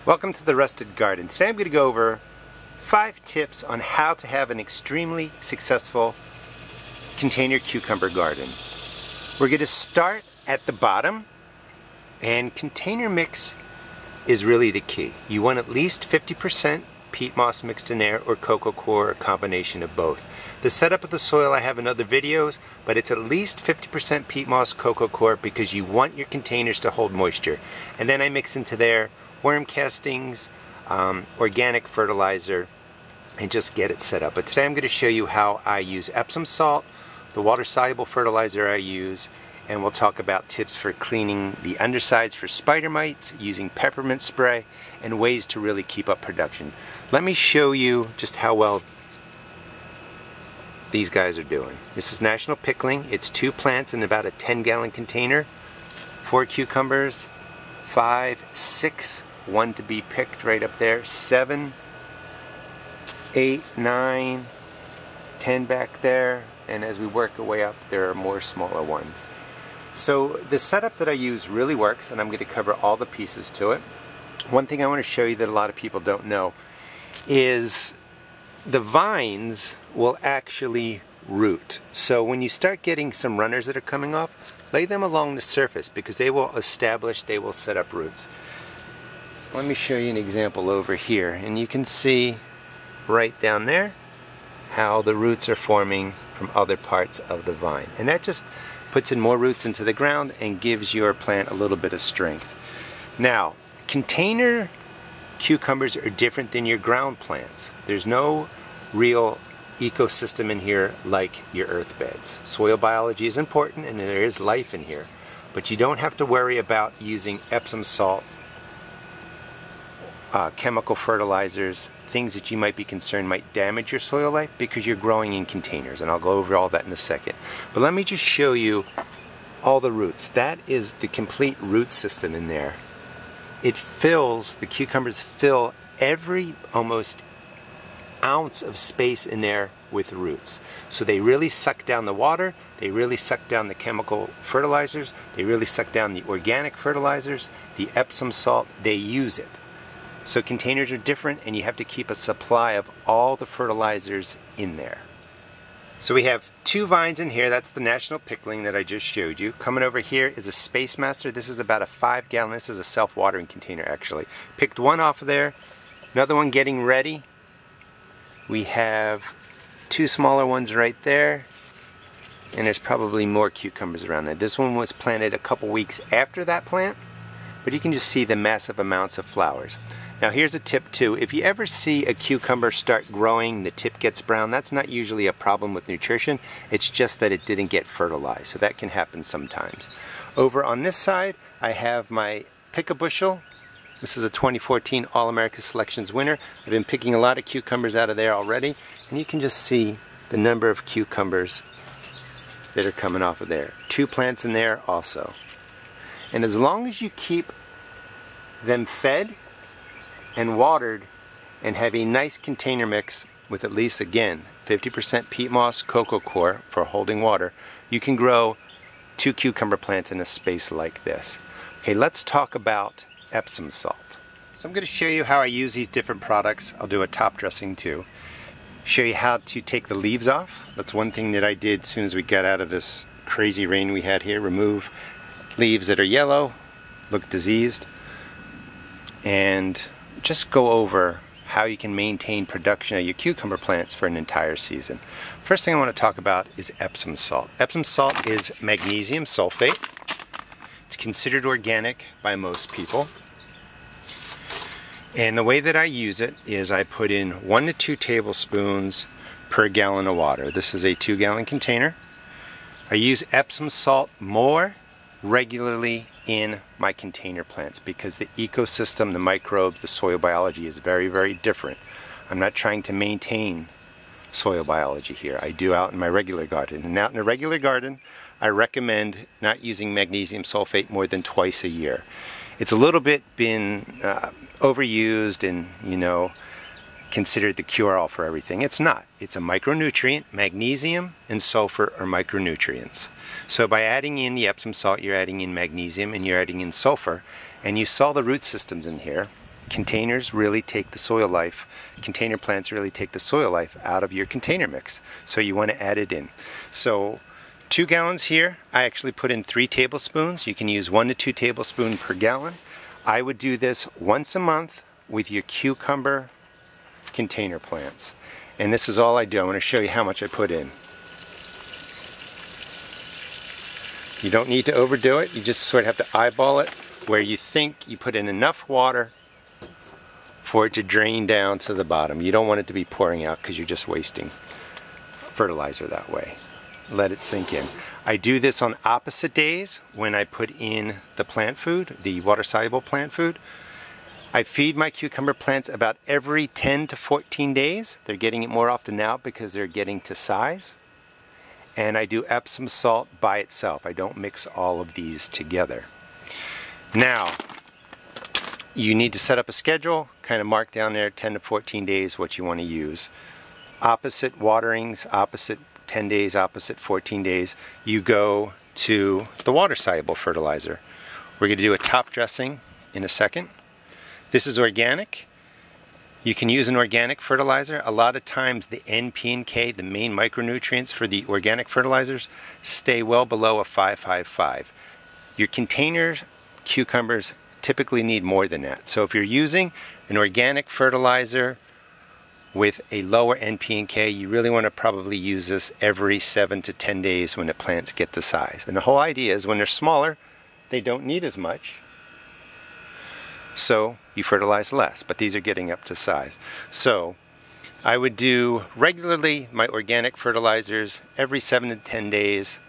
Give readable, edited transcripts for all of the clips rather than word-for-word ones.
Welcome to the Rusted Garden. Today I'm going to go over 5 tips on how to have an extremely successful container cucumber garden. We're going to start at the bottom, and container mix is really the key. You want at least 50% peat moss mixed in there, or coco coir, or a combination of both. The setup of the soil I have in other videos, but it's at least 50% peat moss, coco coir, because you want your containers to hold moisture. And then I mix into there worm castings, organic fertilizer, and just get it set up. But today I'm going to show you how I use Epsom salt, the water-soluble fertilizer I use, and we'll talk about tips for cleaning the undersides for spider mites, using peppermint spray, and ways to really keep up production. Let me show you just how well these guys are doing. This is National Pickling. It's 2 plants in about a 10-gallon container, 4 cucumbers, 5, 6, 1 to be picked right up there, 7, 8, 9, 10 back there, and as we work our way up there are more smaller ones. So the setup that I use really works, and I'm going to cover all the pieces to it. One thing I want to show you that a lot of people don't know is the vines will actually root. So when you start getting some runners that are coming off, lay them along the surface because they will establish, they will set up roots. Let me show you an example over here, and you can see right down there how the roots are forming from other parts of the vine, and that just puts in more roots into the ground and gives your plant a little bit of strength. Now, container cucumbers are different than your ground plants. There's no real ecosystem in here like your earth beds. Soil biology is important and there is life in here, but you don't have to worry about using Epsom salt, chemical fertilizers, things that you might be concerned might damage your soil life because you're growing in containers, and I'll go over all that in a second. But let me just show you all the roots. That is the complete root system in there. It fills, the cucumbers fill every almost ounce of space in there with roots. So they really suck down the water, they really suck down the chemical fertilizers, they really suck down the organic fertilizers, the Epsom salt, they use it. So containers are different, and you have to keep a supply of all the fertilizers in there. So we have 2 vines in here. That's the National Pickling that I just showed you. Coming over here is a Space Master. This is about a 5-gallon. This is a self-watering container actually. Picked one off of there. Another one getting ready. We have 2 smaller ones right there. And there's probably more cucumbers around there. This one was planted a couple weeks after that plant, but you can just see the massive amounts of flowers. Now here's a tip too. If you ever see a cucumber start growing, the tip gets brown, that's not usually a problem with nutrition. It's just that it didn't get fertilized. So that can happen sometimes. Over on this side, I have my Pick-a-Bushel. This is a 2014 All-America Selections winner. I've been picking a lot of cucumbers out of there already, and you can just see the number of cucumbers that are coming off of there. 2 plants in there also. And as long as you keep them fed and watered and have a nice container mix with at least, again, 50% peat moss, coco coir for holding water, you can grow 2 cucumber plants in a space like this. Okay, let's talk about Epsom salt. So I'm going to show you how I use these different products. I'll do a top dressing too. Show you how to take the leaves off. That's one thing that I did as soon as we got out of this crazy rain we had here. Remove leaves that are yellow, look diseased, and just go over how you can maintain production of your cucumber plants for an entire season. First thing I want to talk about is Epsom salt. Epsom salt is magnesium sulfate. It's considered organic by most people. And the way that I use it is I put in 1 to 2 tablespoons per gallon of water. This is a 2-gallon container. I use Epsom salt more regularly in my container plants because the ecosystem, the microbes, the soil biology is very, very different. I'm not trying to maintain soil biology here. I do out in my regular garden. And out in a regular garden, I recommend not using magnesium sulfate more than twice a year. It's a little bit been overused and, you know, considered the cure-all for everything. It's not. It's a micronutrient. Magnesium and sulfur are micronutrients. So by adding in the Epsom salt, you're adding in magnesium and you're adding in sulfur, and you saw the root systems in here. container plants really take the soil life out of your container mix. So you want to add it in. So 2 gallons here, I actually put in 3 tablespoons. You can use 1 to 2 tablespoons per gallon. I would do this once a month with your cucumber container plants. And this is all I do. I want to show you how much I put in. You don't need to overdo it. You just sort of have to eyeball it where you think you put in enough water for it to drain down to the bottom. You don't want it to be pouring out because you're just wasting fertilizer that way. Let it sink in. I do this on opposite days when I put in the plant food, the water-soluble plant food. I feed my cucumber plants about every 10 to 14 days. They're getting it more often now because they're getting to size. And I do Epsom salt by itself. I don't mix all of these together. Now, you need to set up a schedule, kind of mark down there 10 to 14 days what you want to use. Opposite waterings, opposite 10 days, opposite 14 days, you go to the water-soluble fertilizer. We're going to do a top dressing in a second. This is organic. You can use an organic fertilizer. A lot of times the N, P, and K, the main micronutrients for the organic fertilizers, stay well below a 555. Your container cucumbers typically need more than that. So if you're using an organic fertilizer with a lower N, P, and K, you really want to probably use this every 7 to 10 days when the plants get to size. And the whole idea is when they're smaller, they don't need as much. So you fertilize less, but these are getting up to size. So I would do regularly my organic fertilizers every 7 to 10 days.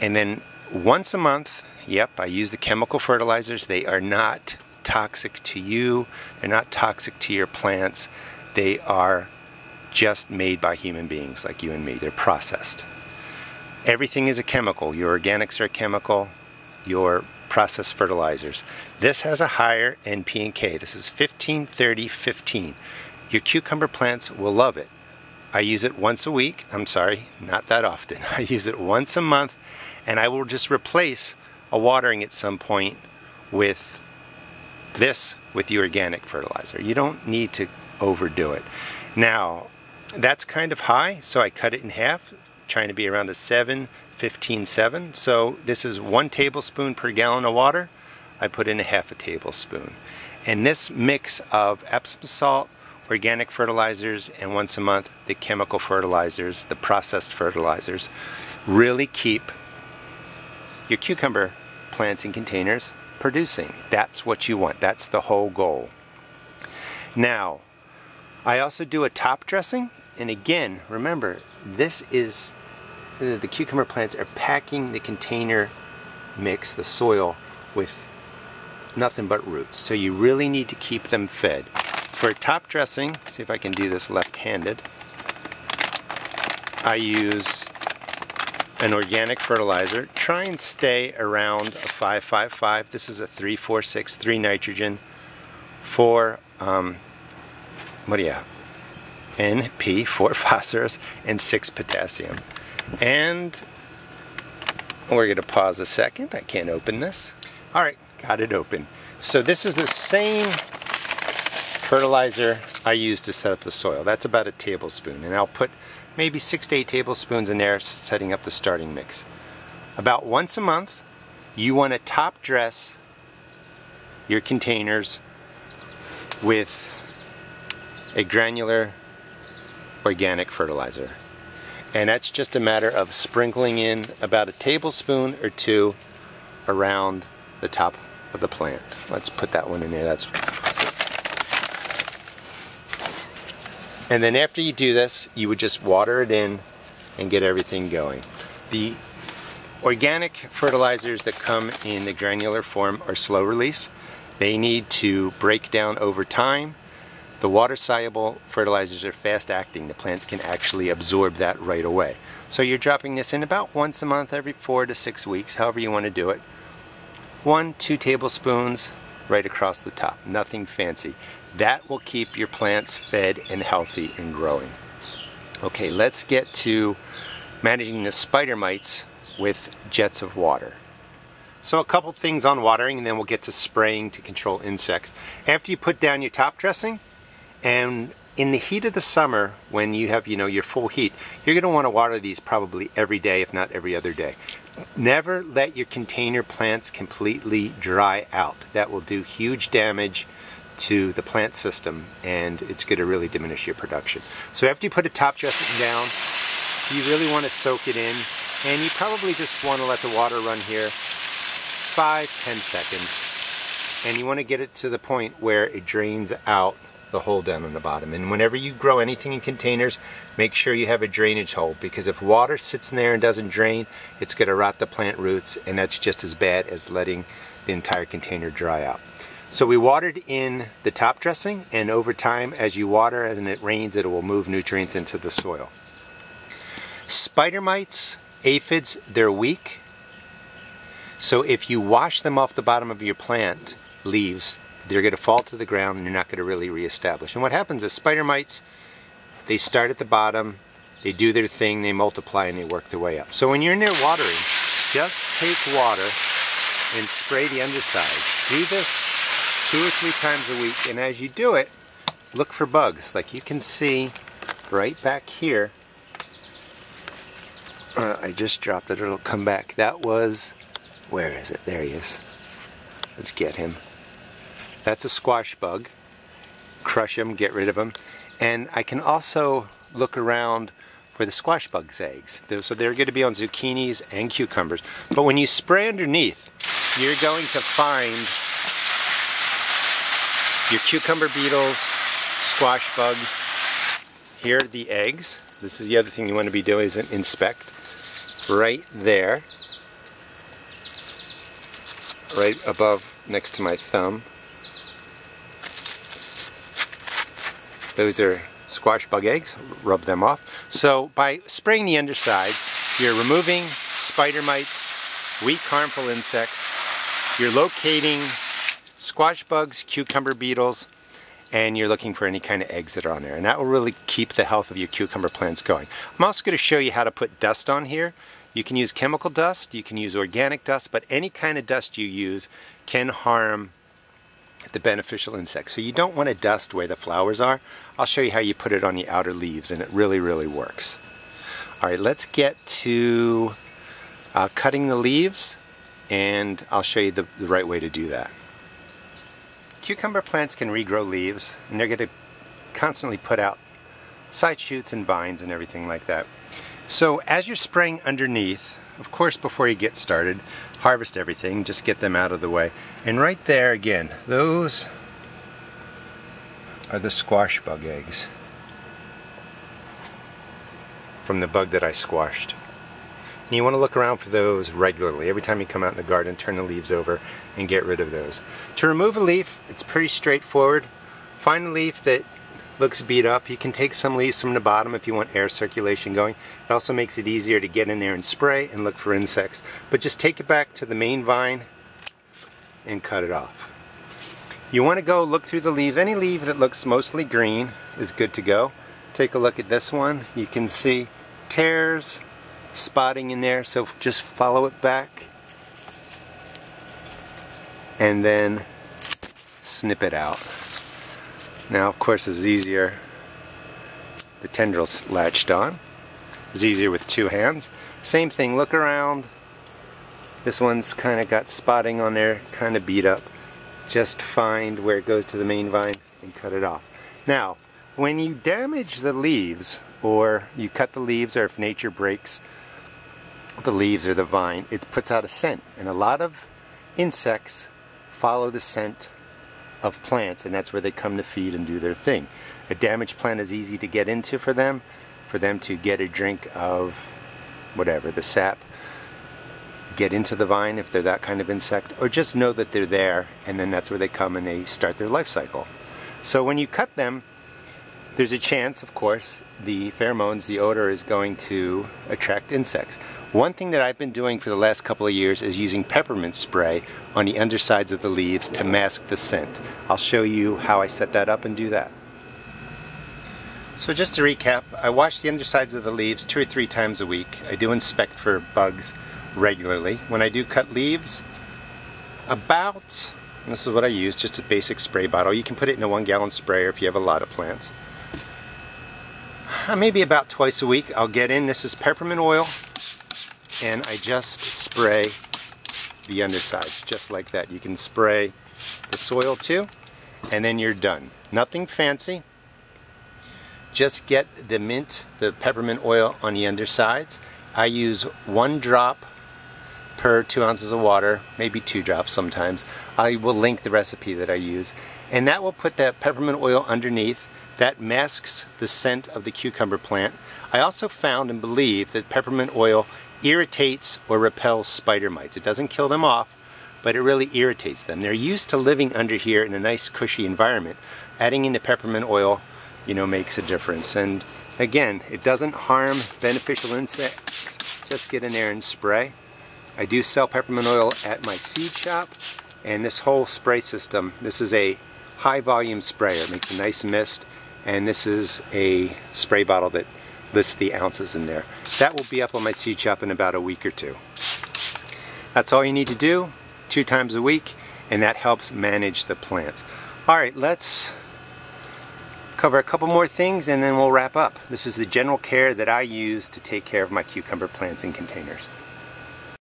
And then once a month, yep, I use the chemical fertilizers. They are not toxic to you. They're not toxic to your plants. They are just made by human beings like you and me. They're processed. Everything is a chemical. Your organics are a chemical. Your processed fertilizers. This has a higher N, P, and K. This is 15, 30, 15. Your cucumber plants will love it. I use it once a week. I'm sorry, not that often. I use it once a month, and I will just replace a watering at some point with this, with the organic fertilizer. You don't need to overdo it. Now, that's kind of high, so I cut it in half, trying to be around a 7, 15, 7. So this is 1 tablespoon per gallon of water. I put in a half a tablespoon. And this mix of Epsom salt, organic fertilizers, and once a month, the chemical fertilizers, the processed fertilizers, really keep your cucumber plants in containers producing. That's what you want. That's the whole goal. Now, I also do a top dressing, and again, remember, this is, the cucumber plants are packing the container mix, the soil, with nothing but roots. So you really need to keep them fed. For top dressing, see if I can do this left-handed, I use an organic fertilizer. Try and stay around a 555. This is a 346, 3 nitrogen, 4 N, P, 4 phosphorus, and 6 potassium. And we're going to pause a second. I can't open this. All right, got it open. So this is the same fertilizer I use to set up the soil. That's about a tablespoon, and I'll put maybe 6 to 8 tablespoons in there, setting up the starting mix. About once a month, you want to top dress your containers with a granular organic fertilizer. And that's just a matter of sprinkling in about a tablespoon or 2 around the top of the plant. Let's put that one in there. And then after you do this, you would just water it in and get everything going. The organic fertilizers that come in the granular form are slow release. They need to break down over time. The water-soluble fertilizers are fast-acting. The plants can actually absorb that right away. So you're dropping this in about once a month, every 4 to 6 weeks, however you want to do it. 1-2 tablespoons right across the top. Nothing fancy. That will keep your plants fed and healthy and growing. Okay, let's get to managing the spider mites with jets of water. So a couple things on watering, and then we'll get to spraying to control insects. After you put down your top dressing, and in the heat of the summer, when you have, your full heat, you're going to want to water these probably every day, if not every other day. Never let your container plants completely dry out. That will do huge damage to the plant system, and it's going to really diminish your production. So after you put a top dressing down, you really want to soak it in, and you probably just want to let the water run here 5-10 seconds, and you want to get it to the point where it drains out the hole down on the bottom. And whenever you grow anything in containers, make sure you have a drainage hole, because if water sits in there and doesn't drain, it's going to rot the plant roots, and that's just as bad as letting the entire container dry out. So we watered in the top dressing, and over time, as you water and it rains, it will move nutrients into the soil. Spider mites, aphids, they're weak. So if you wash them off the bottom of your plant leaves, they're going to fall to the ground and you're not going to really reestablish. And what happens is spider mites, they start at the bottom, they do their thing, they multiply, and they work their way up. So when you're in there watering, just take water and spray the underside. Do this 2 or 3 times a week, and as you do it, look for bugs. Like you can see right back here, I just dropped it, it'll come back. That was, where is it? There he is. Let's get him. That's a squash bug. Crush him, get rid of him. And I can also look around for the squash bug's eggs. So they're going to be on zucchinis and cucumbers. But when you spray underneath, you're going to find your cucumber beetles, squash bugs. Here are the eggs. This is the other thing you want to be doing, is inspect. Right there. Right above, next to my thumb. Those are squash bug eggs. Rub them off. So by spraying the undersides, you're removing spider mites, weak harmful insects. You're locating squash bugs, cucumber beetles, and you're looking for any kind of eggs that are on there. And that will really keep the health of your cucumber plants going. I'm also going to show you how to put dust on here. You can use chemical dust, you can use organic dust, but any kind of dust you use can harm the beneficial insects. So you don't want to dust where the flowers are. I'll show you how you put it on the outer leaves, and it really, really works. Alright, let's get to cutting the leaves, and I'll show you the right way to do that. Cucumber plants can regrow leaves, and they're going to constantly put out side shoots and vines and everything like that. So as you're spraying underneath, of course before you get started, harvest everything, just get them out of the way. And right there again, those are the squash bug eggs from the bug that I squashed. And you want to look around for those regularly. Every time you come out in the garden, turn the leaves over and get rid of those. To remove a leaf, it's pretty straightforward. Find a leaf that looks beat up. You can take some leaves from the bottom if you want air circulation going. It also makes it easier to get in there and spray and look for insects. But just take it back to the main vine and cut it off. You want to go look through the leaves. Any leaf that looks mostly green is good to go. Take a look at this one. You can see tears, spotting in there, so just follow it back and then snip it out. Now of course it's easier, the tendrils latched on. It's easier with 2 hands. Same thing, look around. This one's kind of got spotting on there, kind of beat up. Just find where it goes to the main vine and cut it off. Now, when you damage the leaves, or you cut the leaves, or if nature breaks the leaves or the vine, it puts out a scent. And a lot of insects follow the scent of plants, and that's where they come to feed and do their thing. A damaged plant is easy to get into for them to get a drink of whatever, the sap, get into the vine if they're that kind of insect, or just know that they're there, and then that's where they come and they start their life cycle. So when you cut them, there's a chance, of course, the pheromones, the odor is going to attract insects. One thing that I've been doing for the last couple of years is using peppermint spray on the undersides of the leaves to mask the scent. I'll show you how I set that up and do that. So just to recap, I wash the undersides of the leaves 2 or 3 times a week. I do inspect for bugs regularly. When I do cut leaves, about, and this is what I use, just a basic spray bottle. You can put it in a 1-gallon sprayer if you have a lot of plants. Maybe about twice a week I'll get in. This is peppermint oil, and I just spray the undersides just like that. You can spray the soil too, and then you're done. Nothing fancy. Just get the mint, the peppermint oil on the undersides. I use 1 drop per 2 ounces of water, maybe 2 drops sometimes. I will link the recipe that I use, and that will put that peppermint oil underneath. That masks the scent of the cucumber plant. I also found and believe that peppermint oil irritates or repels spider mites. It doesn't kill them off, but it really irritates them. They're used to living under here in a nice cushy environment. Adding in the peppermint oil, you know, makes a difference. And again, it doesn't harm beneficial insects. Just get in there and spray. I do sell peppermint oil at my seed shop, and this whole spray system, this is a high volume sprayer. It makes a nice mist, and this is a spray bottle that lists the ounces in there. That will be up on my seed shop in about a week or 2. That's all you need to do, 2 times a week, and that helps manage the plants. Alright, let's cover a couple more things and then we'll wrap up. This is the general care that I use to take care of my cucumber plants in containers.